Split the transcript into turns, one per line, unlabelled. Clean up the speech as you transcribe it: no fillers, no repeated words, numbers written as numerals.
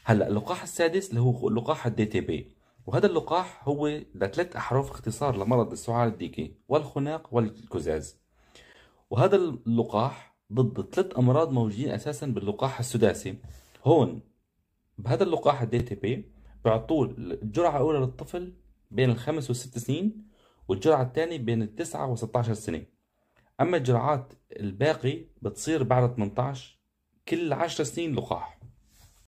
هلا اللقاح السادس اللي هو لقاح الدي تي بي، وهذا اللقاح هو لثلاث احرف اختصار لمرض السعال الديكي والخناق والقزاز. وهذا اللقاح ضد ثلاث امراض موجودين اساسا باللقاح السداسي. هون بهذا اللقاح الدي تي بي بيعطوه الجرعة الأولى للطفل بين ال5 و6 سنين، والجرعة الثانية بين ال9 و16 سنة. أما الجرعات الباقي بتصير بعد 18، كل 10 سنين لقاح.